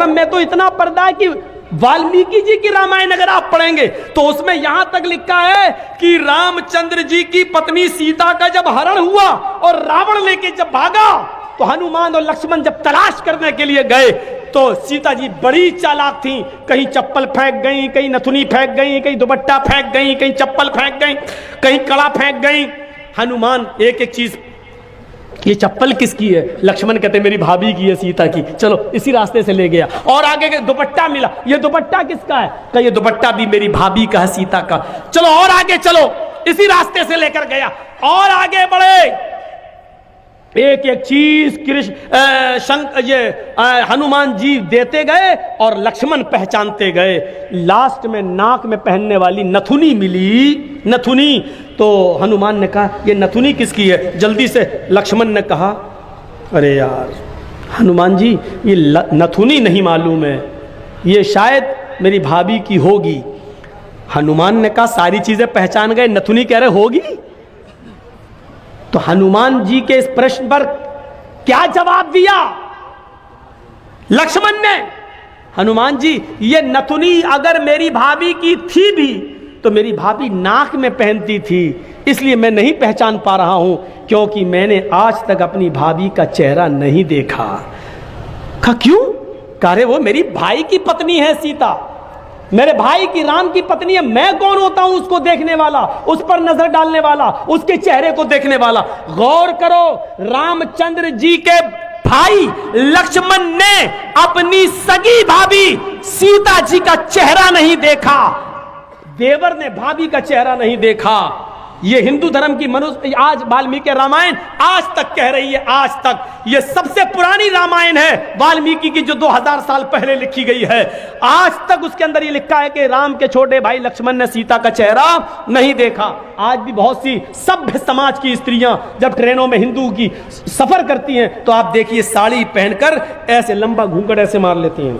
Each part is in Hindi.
धर्म में तो इतना पर्दा है कि वाल्मीकि जी की रामायण अगर आप पढ़ेंगे तो उसमें यहां तक लिखा है कि रामचंद्र जी की पत्नी सीता का जब हरण हुआ और रावण लेके जब भागा तो हनुमान और लक्ष्मण जब तलाश करने के लिए गए तो सीता जी बड़ी चालाक थी, कहीं चप्पल फेंक गई, कहीं नथुनी फेंक गई, कहीं दुपट्टा फेंक गई, कहीं चप्पल फेंक गई, कहीं कड़ा फेंक गई। हनुमान एक एक चीज, ये चप्पल किसकी है? लक्ष्मण कहते मेरी भाभी की है, सीता की, चलो इसी रास्ते से ले गया। और आगे के दुपट्टा मिला, ये दुपट्टा किसका है? कहा ये दुपट्टा भी मेरी भाभी का है, सीता का। चलो और आगे चलो, इसी रास्ते से लेकर गया। और आगे बढ़े, एक एक चीज हनुमान जी देते गए और लक्ष्मण पहचानते गए। लास्ट में नाक में पहनने वाली नथुनी मिली, नथुनी। तो हनुमान ने कहा ये नथुनी किसकी है? जल्दी से लक्ष्मण ने कहा अरे यार हनुमान जी ये नथुनी नहीं मालूम है, ये शायद मेरी भाभी की होगी। हनुमान ने कहा सारी चीजें पहचान गए, नथुनी कह रहे होगी। तो हनुमान जी के इस प्रश्न पर क्या जवाब दिया लक्ष्मण ने? हनुमान जी ये नथुनी अगर मेरी भाभी की थी भी तो मेरी भाभी नाक में पहनती थी, इसलिए मैं नहीं पहचान पा रहा हूं, क्योंकि मैंने आज तक अपनी भाभी का चेहरा नहीं देखा। कहा क्यों? कह रहे वो मेरी भाई की पत्नी है सीता, मेरे भाई की राम की पत्नी है, मैं कौन होता हूं उसको देखने वाला, उस पर नजर डालने वाला, उसके चेहरे को देखने वाला। गौर करो, रामचंद्र जी के भाई लक्ष्मण ने अपनी सगी भाभी सीता जी का चेहरा नहीं देखा, देवर ने भाभी का चेहरा नहीं देखा। ये हिंदू धर्म की मनुष्य आज वाल्मीकि रामायण आज तक कह रही है, आज तक ये सबसे पुरानी रामायण है वाल्मीकि की, जो 2000 साल पहले लिखी गई है। आज तक उसके अंदर ये लिखा है कि राम के छोटे भाई लक्ष्मण ने सीता का चेहरा नहीं देखा। आज भी बहुत सी सभ्य समाज की स्त्रियां जब ट्रेनों में हिंदू की सफर करती हैं तो आप देखिए साड़ी पहनकर ऐसे लंबा घूंघट ऐसे मार लेती हैं,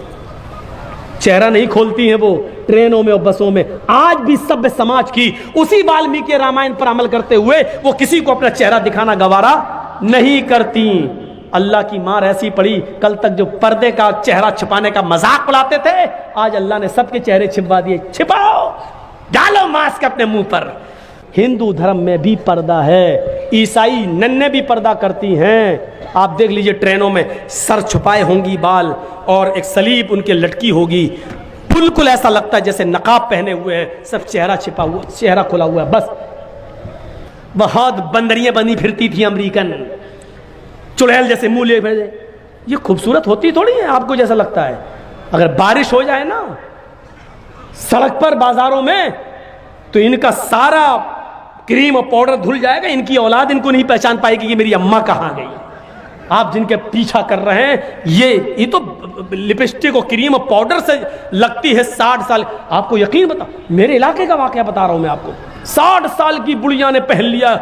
चेहरा नहीं खोलती हैं वो ट्रेनों में और बसों में। आज भी सभ्य समाज की उसी वाल्मीकि रामायण पर अमल करते हुए वो किसी को अपना चेहरा दिखाना गवारा नहीं करती। अल्लाह की मार ऐसी पड़ी, कल तक जो पर्दे का चेहरा छिपाने का मजाक उड़ाते थे, आज अल्लाह ने सबके चेहरे छिपवा दिए। छिपाओ, डालो मास्क अपने मुंह पर। हिंदू धर्म में भी पर्दा है, ईसाई नन्हे भी पर्दा करती हैं। आप देख लीजिए ट्रेनों में सर छुपाए होंगी बाल और एक सलीब उनके लटकी होगी, बिल्कुल ऐसा लगता है जैसे नकाब पहने हुए हैं, सब चेहरा छिपा हुआ, चेहरा खुला हुआ है बस। बहुत बंदरियां बनी फिरती थी अमेरिकन, चुड़ैल जैसे मुंह ले भेजे। ये खूबसूरत होती थोड़ी है आपको जैसा लगता है। अगर बारिश हो जाए ना सड़क पर बाजारों में तो इनका सारा क्रीम और पाउडर धुल जाएगा, इनकी औलाद इनको नहीं पहचान पाएगी कि मेरी अम्मा कहाँ गई। आप जिनके पीछा कर रहे हैं ये तो लिपस्टिक और क्रीम और पाउडर से लगती है 60 साल। आपको यकीन बता, मेरे इलाके का वाकया बता रहा हूं मैं आपको। 60 साल की बुढ़िया ने पहन लिया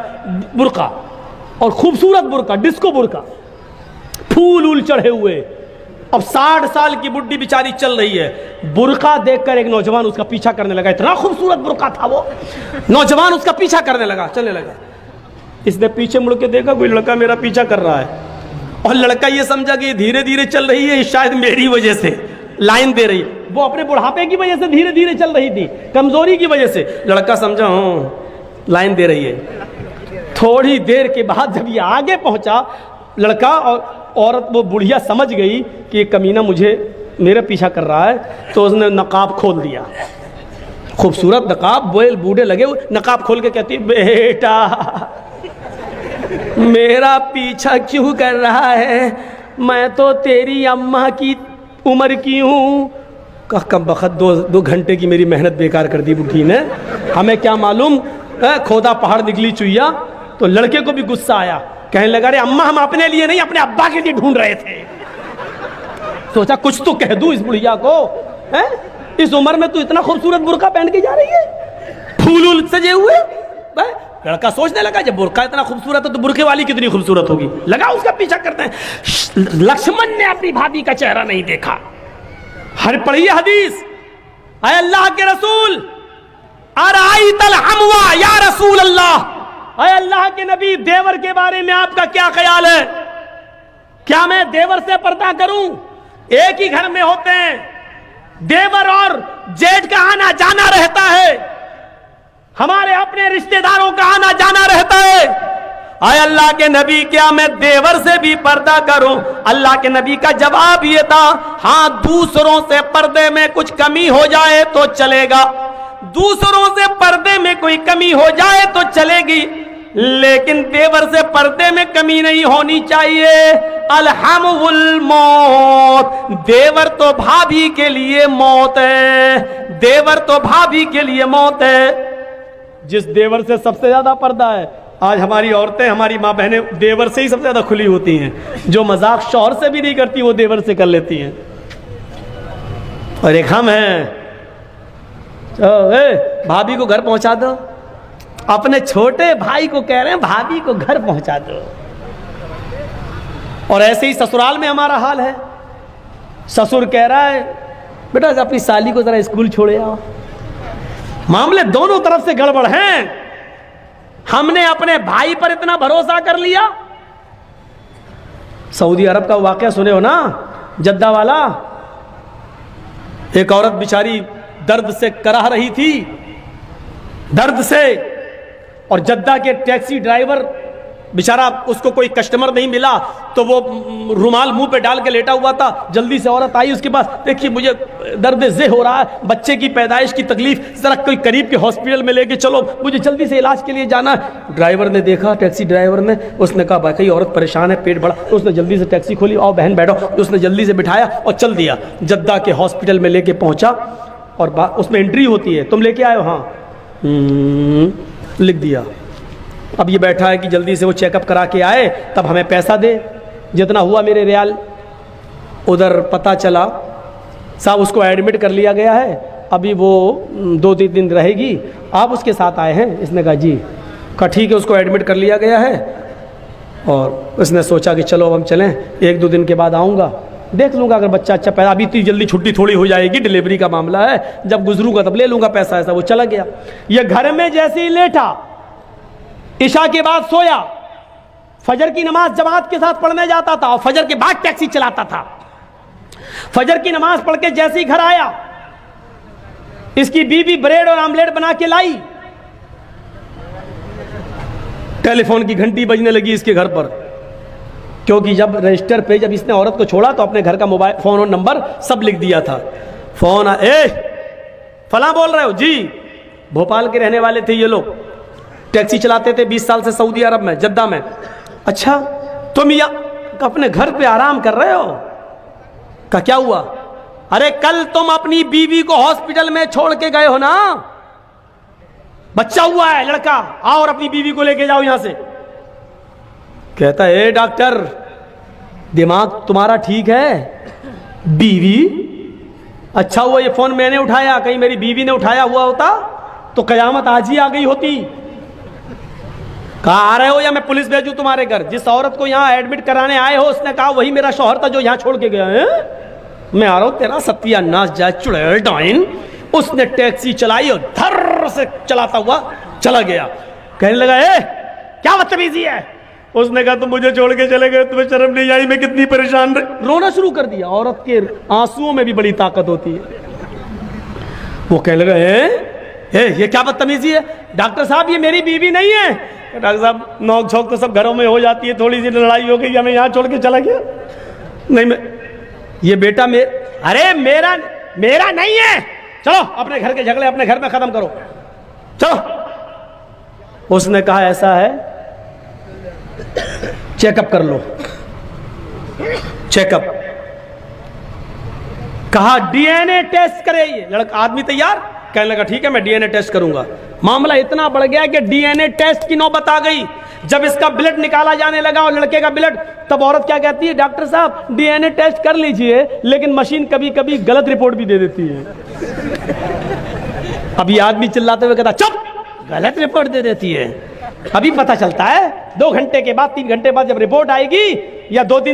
बुर्का, और खूबसूरत बुर्का, डिस्को बुर्का, फूल उल चढ़े हुए। अब 60 साल की बुढ़ी बेचारी चल रही है, बुर्का देखकर एक नौजवान उसका पीछा करने लगा। इतना खूबसूरत बुर्का था वो, नौजवान उसका पीछा करने लगा, चलने लगा। इसने पीछे मुड़ के देखा कोई लड़का मेरा पीछा कर रहा है, और लड़का ये समझा कि धीरे धीरे चल रही है, शायद मेरी वजह से लाइन दे रही है। वो अपने बुढ़ापे की वजह से धीरे धीरे चल रही थी, कमजोरी की वजह से। लड़का समझा हाँ लाइन दे रही है। थोड़ी देर के बाद जब ये आगे पहुंचा लड़का, और औरत वो बुढ़िया समझ गई कि ये कमीना मेरा पीछा कर रहा है, तो उसने नकाब खोल दिया, खूबसूरत नकाब। बोल बूढ़े लगे, नकाब खोल के कहती बेटा मेरा पीछा क्यों कर रहा है, मैं तो तेरी अम्मा की उम्र की हूँ। कम बखत दो घंटे की मेरी मेहनत बेकार कर दी बुढ़ी ने, हमें क्या मालूम खोदा पहाड़ निकली चुईया। तो लड़के को भी गुस्सा आया, कहने लगा अरे अम्मा हम अपने लिए नहीं अपने अब्बा के लिए ढूंढ रहे थे। सोचा कुछ तो कह दूं इस बुढ़िया को, है? इस उम्र में तू इतना खूबसूरत बुर्का पहन के जा रही है, फूल सजे हुए। लड़का सोचने लगा जब बुर्का इतना खूबसूरत है तो बुर्के वाली कितनी खूबसूरत होगी, लगा उसका पीछा करते हैं। लक्ष्मण ने अपनी भाभी का चेहरा नहीं देखा। हर पढ़िए हदीस, अय अल्लाह के रसूल अराइतल हमवा या रसूल अल्लाह, अय अल्लाह के नबी देवर के बारे में आपका क्या ख्याल है? क्या मैं देवर से पर्दा करूं? एक ही घर में होते हैं, देवर और जेठ का आना जाना रहता है, हमारे अपने रिश्तेदारों का आना जाना रहता है। आय अल्लाह के नबी, क्या मैं देवर से भी पर्दा करूं? अल्लाह के नबी का जवाब ये था, हां दूसरों से पर्दे में कुछ कमी हो जाए तो चलेगा, दूसरों से पर्दे में कोई कमी हो जाए तो चलेगी, लेकिन देवर से पर्दे में कमी नहीं होनी चाहिए। अलहमुल मौत, देवर तो भाभी के लिए मौत है, देवर तो भाभी के लिए मौत है। जिस देवर से सबसे ज्यादा पर्दा है, आज हमारी औरतें, हमारी माँ बहनें देवर से ही सबसे ज्यादा खुली होती हैं, जो मजाक शौहर से भी नहीं करती वो देवर से कर लेती हैं। और एक हम हैं, भाभी को घर पहुंचा दो, अपने छोटे भाई को कह रहे हैं भाभी को घर पहुंचा दो। और ऐसे ही ससुराल में हमारा हाल है, ससुर कह रहा है बेटा अपनी साली को जरा स्कूल छोड़े आओ। मामले दोनों तरफ से गड़बड़ हैं। हमने अपने भाई पर इतना भरोसा कर लिया। सऊदी अरब का वाकया सुने हो ना, जद्दा वाला, एक औरत बेचारी दर्द से कराह रही थी, दर्द से, और जद्दा के टैक्सी ड्राइवर बेचारा, उसको कोई कस्टमर नहीं मिला तो वो रुमाल मुंह पे डाल के लेटा हुआ था। जल्दी से औरत आई उसके पास, देखिए मुझे दर्द ज़े हो रहा है, बच्चे की पैदाइश की तकलीफ, जरा कोई करीब के हॉस्पिटल में लेके चलो, मुझे जल्दी से इलाज के लिए जाना है। ड्राइवर ने देखा, टैक्सी ड्राइवर ने, उसने कहा भाई औरत परेशान है, पेट बड़ा, तो उसने जल्दी से टैक्सी खोली, आओ बहन बैठो, उसने जल्दी से बिठाया और चल दिया। जद्दा के हॉस्पिटल में लेके पहुंचा और उसमें एंट्री होती है, तुम लेके आए हो? हाँ, लिख दिया। अब ये बैठा है कि जल्दी से वो चेकअप करा के आए, तब हमें पैसा दे, जितना हुआ मेरे रियाल। उधर पता चला साहब उसको एडमिट कर लिया गया है, अभी वो 2-3 दिन रहेगी, आप उसके साथ आए हैं? इसने कहा जी। कहा ठीक है, उसको एडमिट कर लिया गया है। और उसने सोचा कि चलो अब हम चलें, 1-2 दिन के बाद आऊँगा, देख लूँगा अगर बच्चा अच्छा पैदा, अभी इतनी जल्दी छुट्टी थोड़ी हो जाएगी, डिलीवरी का मामला है, जब गुजरूंगा तब ले लूँगा पैसा। ऐसा वो चला गया। ये घर में जैसे ही लेटा, इशा के बाद सोया, फजर की नमाज जमात के साथ पढ़ने जाता था और फजर के बाद टैक्सी चलाता था। फजर की नमाज पढ़ के जैसे ही घर आया, इसकी बीवी ब्रेड और आमलेट बना के लाई, टेलीफोन की घंटी बजने लगी इसके घर पर, क्योंकि जब रजिस्टर पे जब इसने औरत को छोड़ा तो अपने घर का मोबाइल फोन और नंबर सब लिख दिया था। फोन फला बोल रहे हो जी? भोपाल के रहने वाले थे ये लोग, टैक्सी चलाते थे 20 साल से सऊदी अरब में, जद्दा में। अच्छा तुम या अपने घर पे आराम कर रहे हो? का क्या हुआ? अरे कल तुम अपनी बीवी को हॉस्पिटल में छोड़ के गए हो ना, बच्चा हुआ है लड़का, आओ और अपनी बीवी को लेके जाओ यहां से। कहता है डॉक्टर दिमाग तुम्हारा ठीक है? बीवी? अच्छा हुआ ये फोन मैंने उठाया, कहीं मेरी बीवी ने उठाया हुआ होता तो कयामत आज ही आ गई होती। कहा आ रहे हो या मैं पुलिस भेजूं तुम्हारे घर? जिस औरत को यहाँ एडमिट कराने आए हो उसने कहा वही मेरा शौहर था जो यहाँ छोड़ के गया है। मैं आ रहा हूं, तेरा सत्यानाश जाए चुड़ैल डाइन। उसने टैक्सी चलाई और धर से चलाता हुआ चला गया। कहने लगा क्या बदतमीजी है? उसने कहा तुम मुझे छोड़ के चले गए, तुम्हें शर्म नहीं आई? मैं कितनी परेशान रही। रोना शुरू कर दिया। औरत के आंसुओं में भी बड़ी ताकत होती है। वो कहने लगा ये क्या बदतमीजी है? डॉक्टर साहब ये मेरी बीवी नहीं है। डॉक्टर साहब नोक झोंक तो सब घरों में हो जाती है, थोड़ी सी लड़ाई हो गई, हमें यहाँ छोड़ के चला गया। नहीं मैं ये बेटा अरे मेरा नहीं है, चलो अपने घर के झगड़े अपने घर में खत्म करो, चलो। उसने कहा ऐसा है चेकअप कर लो। चेकअप कहा डीएनए टेस्ट करे। ये लड़का आदमी तैयार, कहने लगा ठीक है मैं डीएनए टेस्ट करूंगा। मामला इतना बढ़ गया कि डीएनए टेस्ट की नौबत आ गई। जब इसका ब्लड निकाला जाने लगा और लड़के का ब्लड, तब औरत क्या कहती है? डॉक्टर साहब डीएनए टेस्ट कर लीजिए, लेकिन मशीन कभी कभी गलत रिपोर्ट भी दे देती है। अभी आदमी चिल्लाते हुए कहता चुप, गलत रिपोर्ट दे देती है। अभी पता चलता है 2 घंटे के बाद 3 घंटे बाद जब रिपोर्ट आएगी या 2 दिन